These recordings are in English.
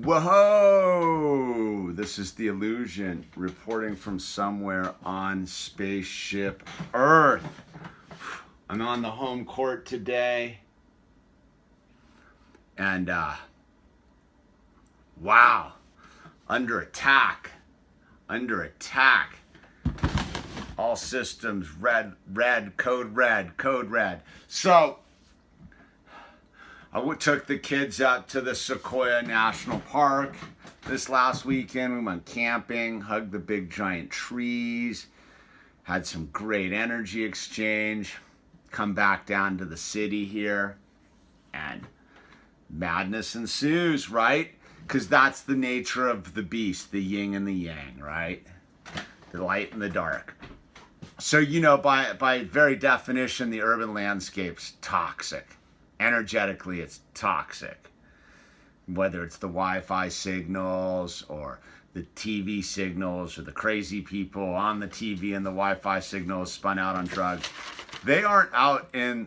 Whoa! This is the Illusion reporting from somewhere on spaceship Earth. I'm on the home court today. And, wow. Under attack. Under attack. All systems red, code red, code red. So, I took the kids out to the Sequoia National Park this last weekend. We went camping, hugged the big giant trees, had some great energy exchange, come back down to the city here, and madness ensues, right? Because that's the nature of the beast, the yin and the yang, right? The light and the dark. So, you know, by very definition, the urban landscape's toxic. Energetically, it's toxic. Whether it's the Wi-Fi signals or the TV signals or the crazy people on the TV and the Wi-Fi signals spun out on drugs. They aren't out in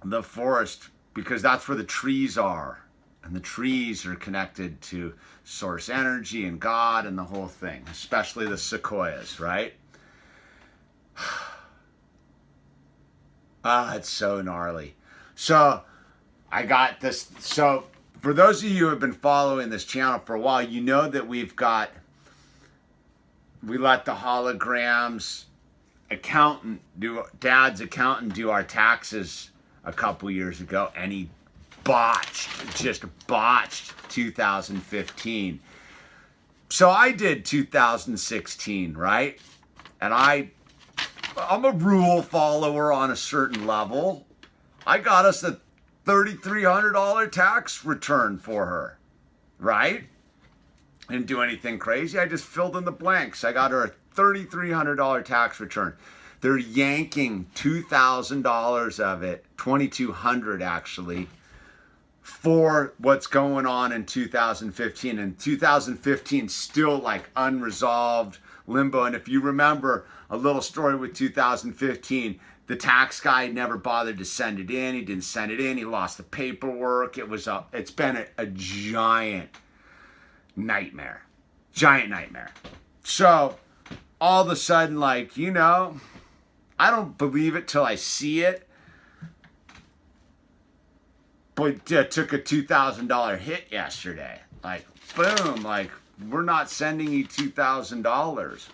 the forest because that's where the trees are. And the trees are connected to source energy and God and the whole thing, especially the sequoias, right? It's so gnarly. So I got this. So for those of you who have been following this channel for a while, you know that we let the holograms dad's accountant do our taxes a couple years ago, and he just botched 2015. So I did 2016, right? And I'm a rule follower on a certain level. I got us a $3,300 tax return for her, right? Didn't do anything crazy. I just filled in the blanks. I got her a $3,300 tax return. They're yanking $2,000 of it, $2,200 actually, for what's going on in 2015. And 2015 still like unresolved limbo. And if you remember a little story with 2015, the tax guy never bothered to send it in. He didn't send it in. He lost the paperwork. It's been a giant nightmare. Giant nightmare. So all of a sudden, like, you know, I don't believe it till I see it. But took a $2,000 hit yesterday. Like, boom, like, we're not sending you $2,000.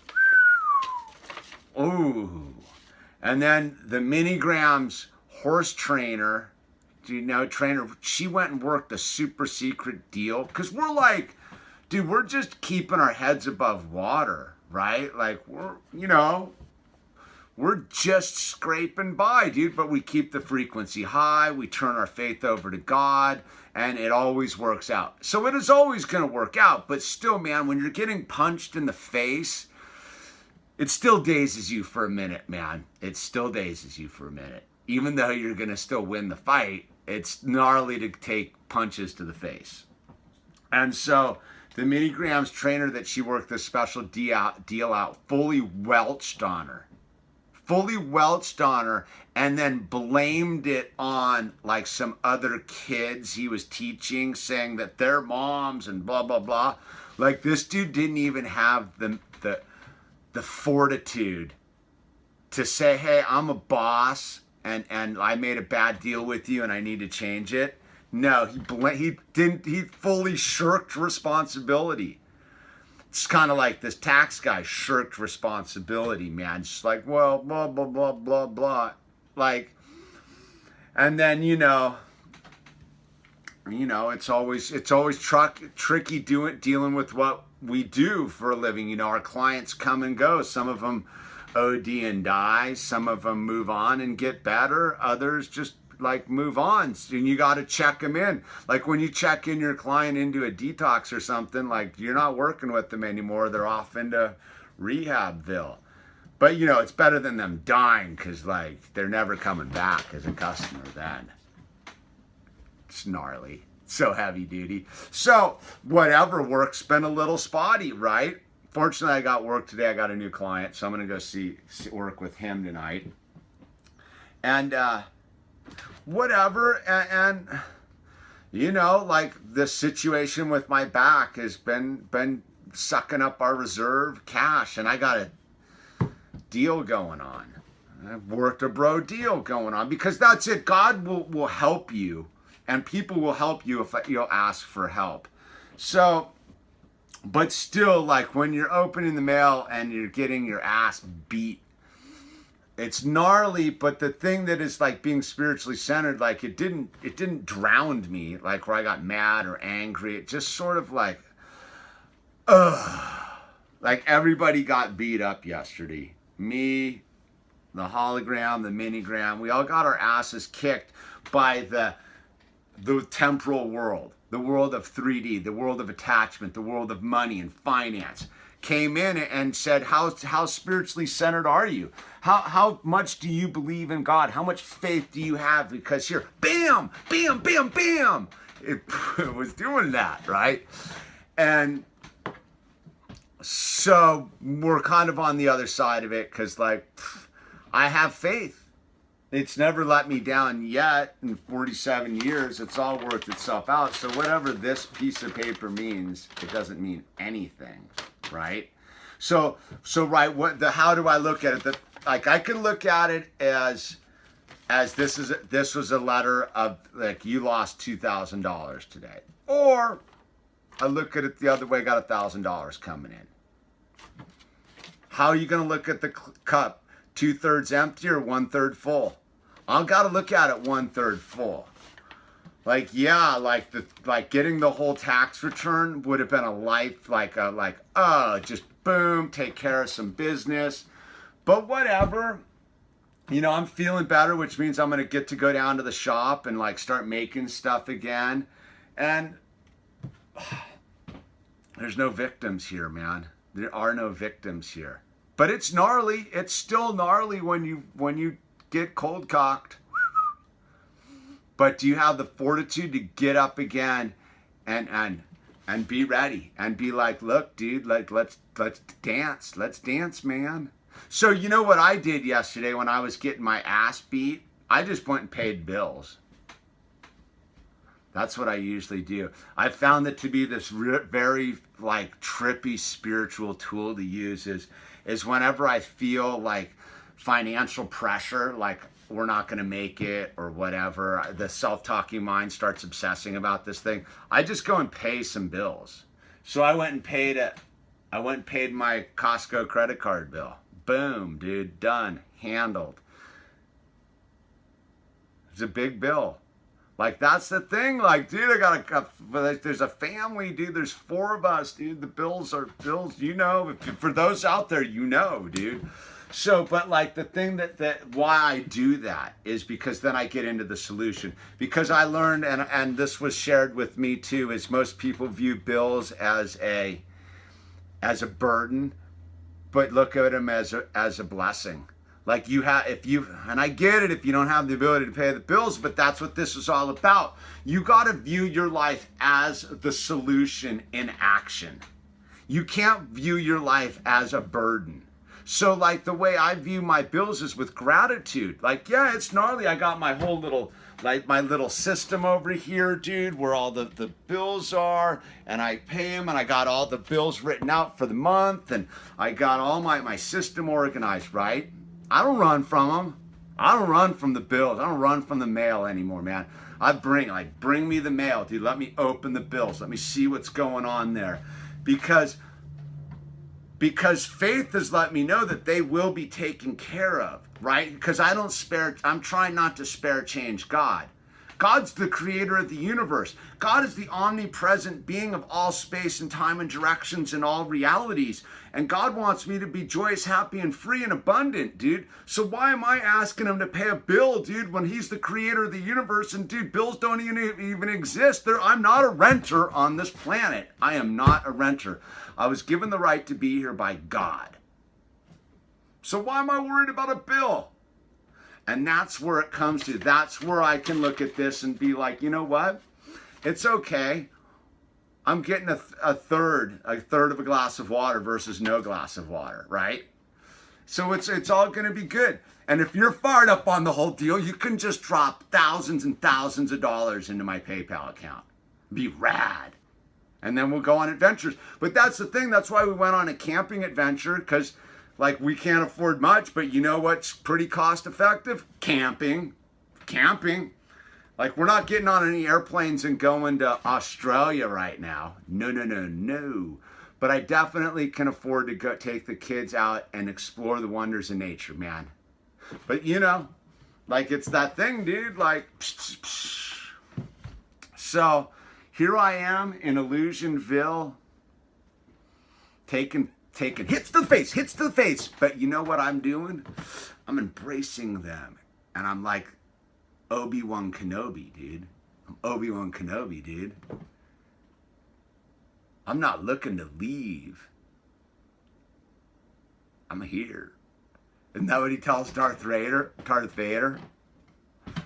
Ooh. And then the Minigrams horse trainer, she went and worked a super secret deal. Because we're like, dude, we're just keeping our heads above water, right? Like, we're just scraping by, dude. But we keep the frequency high. We turn our faith over to God. And it always works out. So it is always going to work out. But still, man, when you're getting punched in the face, it still dazes you for a minute, man. It still dazes you for a minute. Even though you're going to still win the fight, it's gnarly to take punches to the face. And so the Minigrams trainer that she worked this special deal out fully welched on her. And then blamed it on like some other kids he was teaching, saying that they're moms and blah, blah, blah. Like, this dude didn't even have the fortitude to say, hey, I'm a boss and I made a bad deal with you and I need to change it. No, he fully shirked responsibility. It's kind of like this tax guy shirked responsibility, man. Just like, well, blah, blah, blah, blah, blah. Like, and then, it's always tricky dealing with what we do for a living. Our clients come and go. Some of them OD and die. Some of them move on and get better. Others just like move on. And you got to check them in. Like when you check in your client into a detox or something, like you're not working with them anymore. They're off into Rehabville. But it's better than them dying, because like they're never coming back as a customer then. It's gnarly. So heavy duty. So whatever works been a little spotty, right? Fortunately, I got work today. I got a new client, so I'm gonna go work with him tonight. And whatever. And You know, like the situation with my back has been sucking up our reserve cash, and I got a deal going on. I've worked a bro deal going on, because that's it. God will help you, and people will help you if you'll ask for help. So, but still, like when you're opening the mail and you're getting your ass beat, it's gnarly. But the thing that is like being spiritually centered, like it didn't drown me, like where I got mad or angry. It just sort of like, like everybody got beat up yesterday. Me, the hologram, the minigram, we all got our asses kicked by the temporal world, the world of 3D, the world of attachment, the world of money and finance. Came in and said, how spiritually centered are you? How much do you believe in God? How much faith do you have? Because here, bam, bam, bam, bam, it was doing that, right? And so we're kind of on the other side of it, because like, I have faith. It's never let me down yet in 47 years. It's all worked itself out. So whatever this piece of paper means, it doesn't mean anything, right? So right, how do I look at it? Like I can look at it as this was a letter of like, you lost $2,000 today, or I look at it the other way, got $1,000 coming in. How are you going to look at the cup? 2/3 empty or 1/3 full? I've got to look at it 1/3 full. Like, yeah, like getting the whole tax return would have been a life, just boom, take care of some business. But whatever, you know, I'm feeling better, which means I'm going to get to go down to the shop and like start making stuff again. And there's no victims here, man. There are no victims here. But it's gnarly. It's still gnarly when you get cold cocked. But do you have the fortitude to get up again and be ready and be like, look, dude, like let's dance. Let's dance, man. So you know what I did yesterday when I was getting my ass beat? I just went and paid bills. That's what I usually do. I found it to be this very like trippy spiritual tool to use is whenever I feel like financial pressure, like we're not going to make it or whatever, the self-talking mind starts obsessing about this thing, I just go and pay some bills. So I went and paid my Costco credit card bill. Boom, dude, done, handled. It's a big bill. Like, that's the thing. Like, dude, there's a family, dude. There's 4 of us, dude. The bills are bills, you know. For those out there, you know, dude. So, but like the thing that why I do that is because then I get into the solution. Because I learned, and this was shared with me too, is most people view bills as a burden, but look at them as a blessing. Like and I get it if you don't have the ability to pay the bills, but that's what this is all about. You got to view your life as the solution in action. You can't view your life as a burden. So like the way I view my bills is with gratitude. Like, yeah, it's gnarly. I got my whole little, like my little system over here, dude, where all the bills are, and I pay them, and I got all the bills written out for the month, and I got all my system organized, right? I don't run from them. I don't run from the bills. I don't run from the mail anymore, man. Bring me the mail, dude. Let me open the bills. Let me see what's going on there. Because faith has let me know that they will be taken care of, right? Because I'm trying not to spare change God. God's the creator of the universe. God is the omnipresent being of all space and time and directions and all realities. And God wants me to be joyous, happy, and free and abundant, dude. So why am I asking him to pay a bill, dude, when he's the creator of the universe? And dude, bills don't even exist. I'm not a renter on this planet. I am not a renter. I was given the right to be here by God. So why am I worried about a bill? And that's where it comes to. That's where I can look at this and be like, you know what? It's okay. I'm getting a third of a glass of water versus no glass of water, right? So it's all going to be good. And if you're fired up on the whole deal, you can just drop thousands and thousands of dollars into my PayPal account. Be rad. And then we'll go on adventures. But that's the thing. That's why we went on a camping adventure, because like we can't afford much, but you know what's pretty cost effective? Camping. Like we're not getting on any airplanes and going to Australia right now. No. But I definitely can afford to go take the kids out and explore the wonders of nature, man. But you know, like it's that thing, dude, like, so here I am in Illusionville, taking hits to the face. But you know what I'm doing? I'm embracing them. And I'm like Obi-Wan Kenobi, dude. I'm Obi-Wan Kenobi, dude. I'm not looking to leave. I'm here. Isn't that what he tells Darth Vader?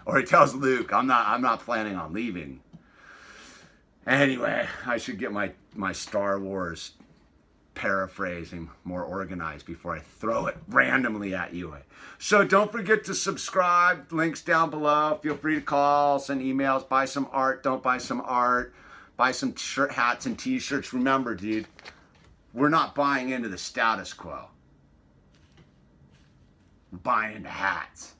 Or he tells Luke, I'm not planning on leaving. Anyway, I should get my Star Wars paraphrasing more organized before I throw it randomly at you. So don't forget to subscribe. Links down below. Feel free to call, send emails, buy some art, don't buy some art, buy some hats and t-shirts. Remember, dude, we're not buying into the status quo. We're buying into hats.